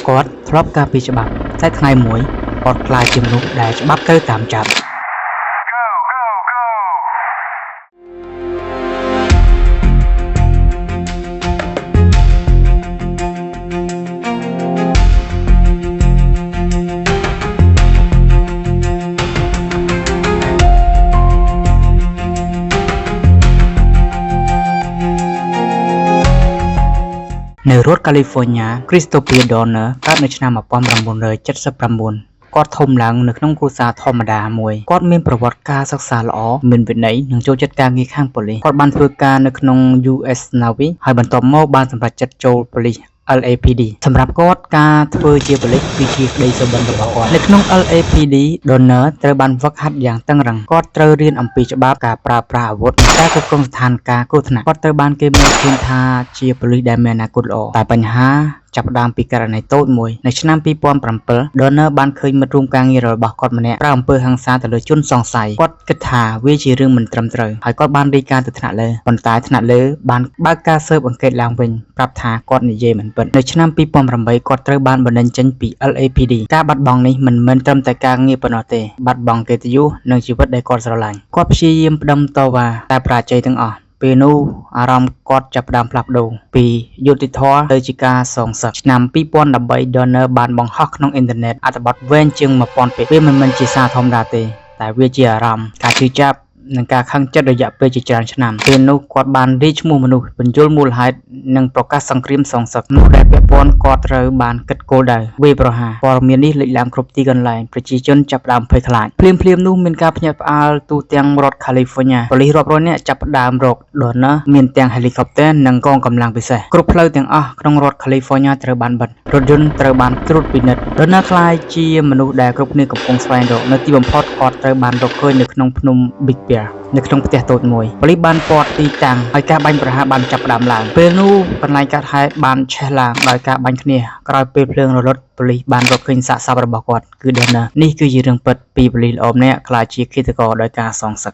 គាត់ធ្លាប់ការពីច្បាប់តែថ្ងៃមួយគាត់ខ្លាចជាមនុស្សដែលច្បាប់ត្រូវតាមចាប់នៅរដ្ឋ California Christopher Dorner កើតនៅឆ្នាំ 1979 គាត់ធំឡើងនៅក្នុងគ្រួសារធម្មតាមួយគាត់មានប្រវត្តិការសិក្សាល្អមានវិន័យនិងចូលចិត្តការងារខាងប៉ូលីសគាត់បានធ្វើការនៅក្នុង US Navy ហើយបន្ទាប់មកបានសម្រេចចិត្តចូលប៉ូលីស LAPD សម្រាប់គាត់ការធ្វើជាប៉ូលីសគឺជាក្តីសុបិនរបស់គាត់នៅក្នុង LAPD Donner ត្រូវបានហ្វឹកហាត់យ៉ាងតឹងរ៉ឹងគាត់ត្រូវរៀនអំពីច្បាប់ការប្រើប្រាស់អាវុធការគ្រប់គ្រងស្ថានភាពគ្រោះថ្នាក់គាត់ត្រូវបានគេមើលឃើញថាជាប៉ូលីសដែលមានអនាគតល្អតែបញ្ហាចាប់ផ្ដើមពីករណីតូចមួយនៅឆ្នាំ 2007 Donner បានឃើញមិត្តរួមការងាររបស់គាត់ម្នាក់ប្រើអំពើហិង្សាទៅលើជនសង្ស័យគាត់គិតថាវាជារឿងមិនត្រឹមត្រូវហើយគាត់បានរាយការណ៍ទៅថ្នាក់លើប៉ុន្តែថ្នាក់លើបានបើកការស៊ើបអង្កេតឡើងវិញប្រាប់ថាគាត់និយាយមិនពិតនៅឆ្នាំ 2008 គាត់ត្រូវបានបណ្តេញចេញពី LAPD ការបាត់បង់នេះមិនមែនត្រឹមតែការងារប៉ុណ្ណោះទេបាត់បង់កិត្តិយសនិងជីវិតដែលគាត់ស្រឡាញ់គាត់ព្យាយាមប្តឹងតវ៉ាតែបរាជ័យទាំងអស់ពេលនោះអារម្មណ៍គាត់ចាប់ផ្ដើមផ្លាស់ប្ដូរពីយុត្តិធម៌ទៅជាការសងសឹកឆ្នាំ 2013 Donner បានបង្ហោះក្នុងអ៊ីនធឺណិតអត្ថបទវែងជាង 1000 ពេចវាមិនមែនជាសារធម្មតាទេតែវាជាអារម្មណ៍ការជឿចាប់និងការខឹងចិត្តរយៈពេលជាច្រើនឆ្នាំពេលនោះគាត់បានរាយឈ្មោះមនុស្សបញ្យលមូលហេតុនិងប្រកាសសង្គ្រាមសងសឹកមនុស្សដែលពាក់ព័ន្ធគាត់ត្រូវបានគិតគោលដៅវាយប្រហារព័ត៌មាននេះលេចឡើងគ្រប់ទីកន្លែងប្រជាជនចាប់ផ្ដើមភ័យខ្លាចភ្លាមនោះមានការភ្ញាក់ផ្អើលទូទាំងរដ្ឋ California ប៉ូលីសរាប់រយនាក់ចាប់ផ្ដើមរក Donner មានទាំង helicopter និងកងកម្លាំងពិសេសគ្រប់ផ្លូវទាំងអស់ក្នុងរដ្ឋ California ត្រូវបានបិទរថយន្តត្រូវបានត្រួតពិនិត្យ Donner ក្លាយជាមនុស្សដែលគ្រប់គ្នាកំពុងស្វែងរកនៅទីបំផុតគាត់ត្រូវបានរកឃើញនៅក្នុងភ្នំ Big Bear នៅក្នុងផ្ទះតូចមួយប៉ូលីសបានពាត់ទីតាំងហើយការបាញ់ប្រហារបានចាប់ផ្ដើមឡើងពេលនោះកន្លែងកើតហេតុបានឆេះឡើងដោយការបាញ់គ្នាក្រោយពេលភ្លើងរលត់ប៉ូលីសបានរកឃើញសាកសពរបស់គាត់គឺ Donner នេះគឺជារឿងពិតពីប៉ូលីសល្អម្នាក់ក្លាយជាឃាតករដោយការសងសឹក